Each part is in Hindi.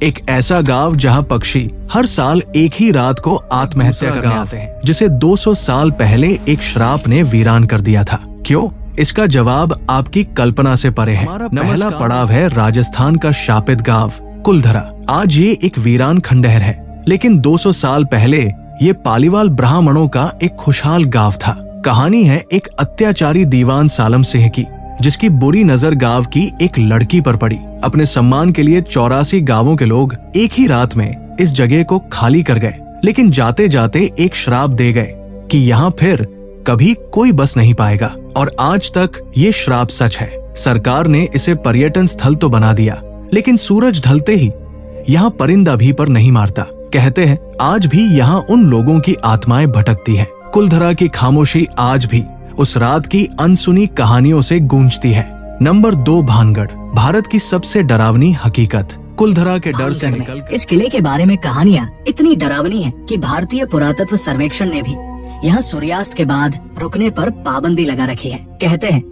एक ऐसा गांव जहां पक्षी हर साल एक ही रात को आत्महत्या करने आते हैं, जिसे 200 साल पहले एक श्राप ने वीरान कर दिया था। क्यों? इसका जवाब आपकी कल्पना से परे है। पहला पड़ाव है राजस्थान का शापित गांव कुलधरा। आज ये एक वीरान खंडहर है, लेकिन 200 साल पहले ये पालीवाल ब्राह्मणों का एक खुशहाल गांव था। कहानी है एक अत्याचारी दीवान सालम सिंह की, जिसकी बुरी नजर गांव की एक लड़की पर पड़ी। अपने सम्मान के लिए 84 गांवों के लोग एक ही रात में इस जगह को खाली कर गए, लेकिन जाते जाते एक श्राप दे गए कि यहाँ फिर कभी कोई बस नहीं पाएगा। और आज तक ये श्राप सच है। सरकार ने इसे पर्यटन स्थल तो बना दिया, लेकिन सूरज ढलते ही यहाँ परिंदा भी पर नहीं मारता। कहते हैं आज भी यहाँ उन लोगों की आत्माएं भटकती हैं। कुलधरा की खामोशी आज भी उस रात की अनसुनी कहानियों से गूंजती है। नंबर 2, भानगढ़, भारत की सबसे डरावनी हकीकत। कुलधरा के डर से निकल इस किले के बारे में कहानियाँ इतनी डरावनी हैं कि भारतीय पुरातत्व सर्वेक्षण ने भी यहाँ सूर्यास्त के बाद रुकने पर पाबंदी लगा रखी है। कहते हैं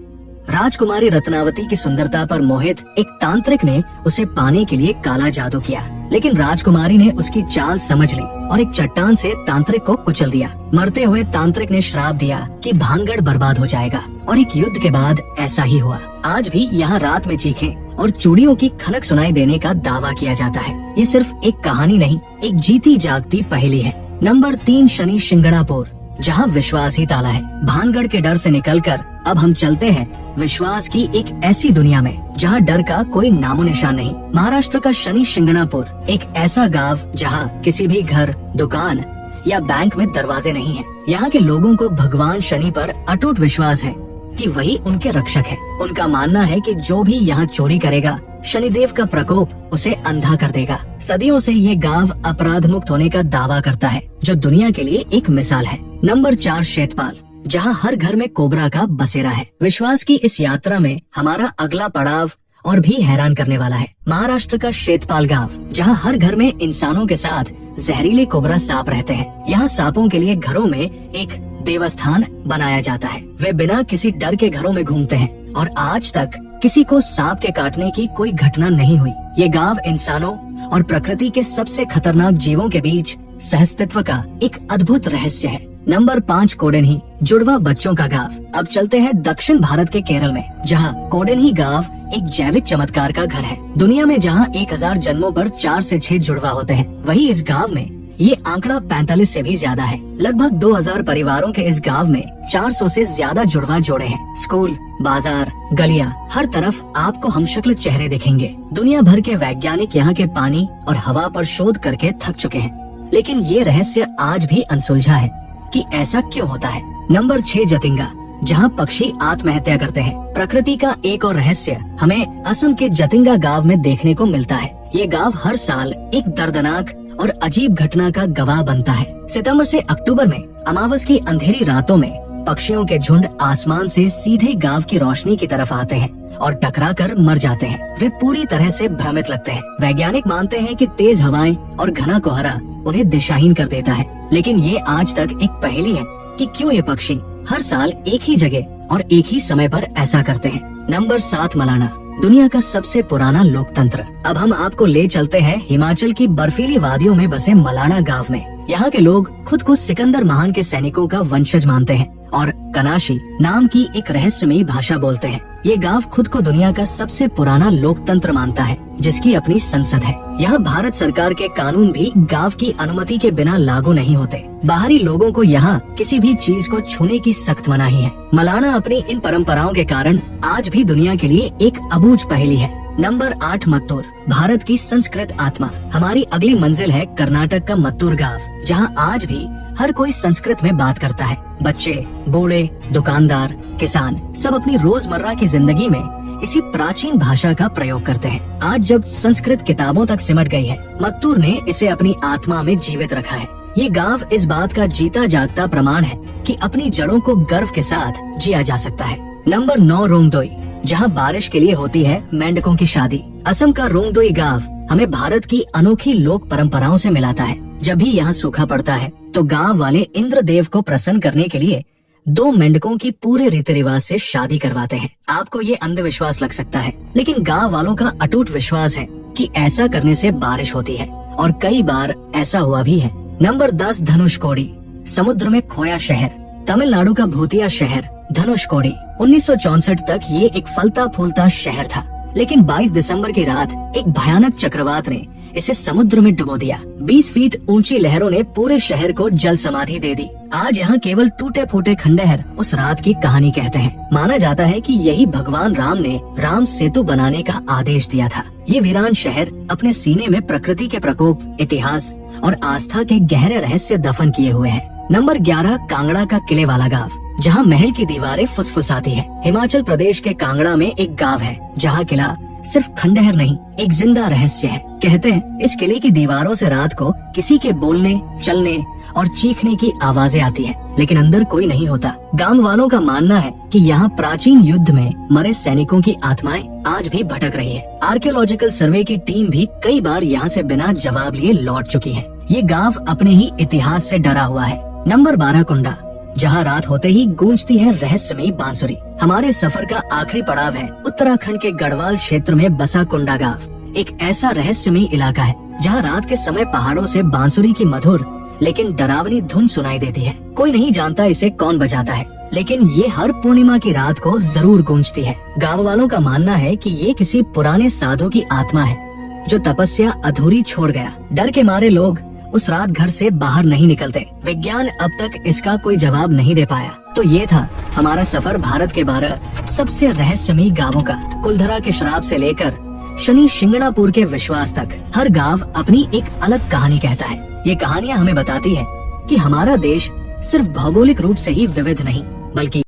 राजकुमारी रत्नावती की सुंदरता पर मोहित एक तांत्रिक ने उसे पाने के लिए काला जादू किया, लेकिन राजकुमारी ने उसकी चाल समझ ली और एक चट्टान से तांत्रिक को कुचल दिया। मरते हुए तांत्रिक ने श्राप दिया कि भानगढ़ बर्बाद हो जाएगा, और एक युद्ध के बाद ऐसा ही हुआ। आज भी यहाँ रात में चीखें और चूड़ियों की खनक सुनाई देने का दावा किया जाता है। ये सिर्फ एक कहानी नहीं, एक जीती जागती पहेली है। नंबर 3, शनि शिंगणापुर, जहाँ विश्वास ही ताला है। भानगढ़ के डर से निकलकर अब हम चलते हैं विश्वास की एक ऐसी दुनिया में जहाँ डर का कोई नामो निशान नहीं। महाराष्ट्र का शनि शिंगणापुर एक ऐसा गांव जहाँ किसी भी घर, दुकान या बैंक में दरवाजे नहीं हैं। यहाँ के लोगों को भगवान शनि पर अटूट विश्वास है कि वही उनके रक्षक है। उनका मानना है कि जो भी यहाँ चोरी करेगा, शनिदेव का प्रकोप उसे अंधा कर देगा। सदियों से ये गांव अपराध मुक्त होने का दावा करता है, जो दुनिया के लिए एक मिसाल है। नंबर 4, शैतपाल, जहाँ हर घर में कोबरा का बसेरा है। विश्वास की इस यात्रा में हमारा अगला पड़ाव और भी हैरान करने वाला है। महाराष्ट्र का शैतपाल गांव, जहाँ हर घर में इंसानों के साथ जहरीले कोबरा सांप रहते हैं। यहाँ सांपों के लिए घरों में एक देवस्थान बनाया जाता है। वे बिना किसी डर के घरों में घूमते हैं और आज तक किसी को सांप के काटने की कोई घटना नहीं हुई। ये गांव इंसानों और प्रकृति के सबसे खतरनाक जीवों के बीच सहअस्तित्व का एक अद्भुत रहस्य है। नंबर 5, कोडेन्ही, जुड़वा बच्चों का गांव। अब चलते हैं दक्षिण भारत के केरल में, जहां कोडेन्ही गांव एक जैविक चमत्कार का घर है। दुनिया में जहां 1000 जन्मों पर 4 से 6 जुड़वा होते हैं, वही इस गांव में ये आंकड़ा 45 से भी ज्यादा है। लगभग 2000 परिवारों के इस गांव में 400 से ज्यादा जुड़वा जोड़े हैं। स्कूल, बाजार, गलियां, हर तरफ आपको हमशक्ल चेहरे दिखेंगे। दुनिया भर के वैज्ञानिक यहाँ के पानी और हवा पर शोध करके थक चुके हैं, लेकिन ये रहस्य आज भी अनसुलझा है कि ऐसा क्यों होता है। नंबर 6, जतिंगा, जहाँ पक्षी आत्महत्या करते हैं। प्रकृति का एक और रहस्य हमें असम के जतिंगा गांव में देखने को मिलता है। ये गांव हर साल एक दर्दनाक और अजीब घटना का गवाह बनता है। सितंबर से अक्टूबर में अमावस की अंधेरी रातों में पक्षियों के झुंड आसमान से सीधे गांव की रोशनी की तरफ आते हैं और टकराकर मर जाते हैं। वे पूरी तरह से भ्रमित लगते हैं। वैज्ञानिक मानते हैं कि तेज हवाएं और घना कोहरा उन्हें दिशाहीन कर देता है, लेकिन ये आज तक एक पहेली है कि क्यों ये पक्षी हर साल एक ही जगह और एक ही समय पर ऐसा करते हैं। नंबर 7, मलाना, दुनिया का सबसे पुराना लोकतंत्र। अब हम आपको ले चलते हैं हिमाचल की बर्फीली वादियों में बसे मलाना गांव में। यहाँ के लोग खुद को सिकंदर महान के सैनिकों का वंशज मानते हैं और कनाशी नाम की एक रहस्यमयी भाषा बोलते हैं। ये गांव खुद को दुनिया का सबसे पुराना लोकतंत्र मानता है, जिसकी अपनी संसद है। यहाँ भारत सरकार के कानून भी गांव की अनुमति के बिना लागू नहीं होते। बाहरी लोगों को यहाँ किसी भी चीज को छूने की सख्त मनाही है। मलाना अपनी इन परंपराओं के कारण आज भी दुनिया के लिए एक अबूझ पहेली है। नंबर 8, मत्तूर, भारत की संस्कृत आत्मा। हमारी अगली मंजिल है कर्नाटक का मत्तूर गांव, जहाँ आज भी हर कोई संस्कृत में बात करता है। बच्चे, बूढ़े, दुकानदार, किसान सब अपनी रोजमर्रा की जिंदगी में इसी प्राचीन भाषा का प्रयोग करते हैं। आज जब संस्कृत किताबों तक सिमट गई है, मत्तूर ने इसे अपनी आत्मा में जीवित रखा है। ये गांव इस बात का जीता जागता प्रमाण है कि अपनी जड़ों को गर्व के साथ जिया जा सकता है। नंबर 9, रोंगदोई, जहाँ बारिश के लिए होती है मेंढकों की शादी। असम का रोंगदोई गांव हमें भारत की अनोखी लोक परंपराओं से मिलाता है। जब भी यहाँ सूखा पड़ता है तो गांव वाले इंद्रदेव को प्रसन्न करने के लिए 2 मेंढकों की पूरे रीति रिवाज से शादी करवाते हैं। आपको ये अंधविश्वास लग सकता है, लेकिन गांव वालों का अटूट विश्वास है कि ऐसा करने से बारिश होती है और कई बार ऐसा हुआ भी है। नंबर 10 धनुषकोडी, समुद्र में खोया शहर। तमिलनाडु का भूतिया शहर धनुषकोडी 1964 तक ये एक फलता फूलता शहर था, लेकिन 22 दिसंबर की रात एक भयानक चक्रवात ने इसे समुद्र में डुबो दिया। 20 फीट ऊंची लहरों ने पूरे शहर को जल समाधि दे दी। आज यहाँ केवल टूटे फूटे खंडहर उस रात की कहानी कहते हैं। माना जाता है कि यही भगवान राम ने राम सेतु बनाने का आदेश दिया था। ये वीरान शहर अपने सीने में प्रकृति के प्रकोप, इतिहास और आस्था के गहरे रहस्य दफन किए हुए है। नंबर 11 कांगड़ा का किले वाला गांव, जहाँ महल की दीवारें फुसफुसाती है। हिमाचल प्रदेश के कांगड़ा में एक गांव है जहाँ किला सिर्फ खंडहर नहीं, एक जिंदा रहस्य है। कहते हैं इस किले की दीवारों से रात को किसी के बोलने, चलने और चीखने की आवाजें आती हैं, लेकिन अंदर कोई नहीं होता। गांव वालों का मानना है कि यहाँ प्राचीन युद्ध में मरे सैनिकों की आत्माएं आज भी भटक रही है। आर्कियोलॉजिकल सर्वे की टीम भी कई बार यहाँ से बिना जवाब लिए लौट चुकी है। ये गांव अपने ही इतिहास से डरा हुआ है। नंबर 12 कुंडा, जहाँ रात होते ही गूंजती है रहस्यमयी बांसुरी। हमारे सफर का आखिरी पड़ाव है उत्तराखंड के गढ़वाल क्षेत्र में बसा कुंडा गांव। एक ऐसा रहस्यमयी इलाका है जहाँ रात के समय पहाड़ों से बांसुरी की मधुर लेकिन डरावनी धुन सुनाई देती है। कोई नहीं जानता इसे कौन बजाता है, लेकिन ये हर पूर्णिमा की रात को जरूर गूंजती है। गाँव वालों का मानना है कि ये किसी पुराने साधु की आत्मा है जो तपस्या अधूरी छोड़ गया। डर के मारे लोग उस रात घर से बाहर नहीं निकलते। विज्ञान अब तक इसका कोई जवाब नहीं दे पाया। तो ये था हमारा सफर भारत के 12 सबसे रहस्यमयी गांवों का। कुलधरा के श्राप से लेकर शनि शिंगणापुर के विश्वास तक हर गांव अपनी एक अलग कहानी कहता है। ये कहानियां हमें बताती है कि हमारा देश सिर्फ भौगोलिक रूप से ही विविध नहीं, बल्कि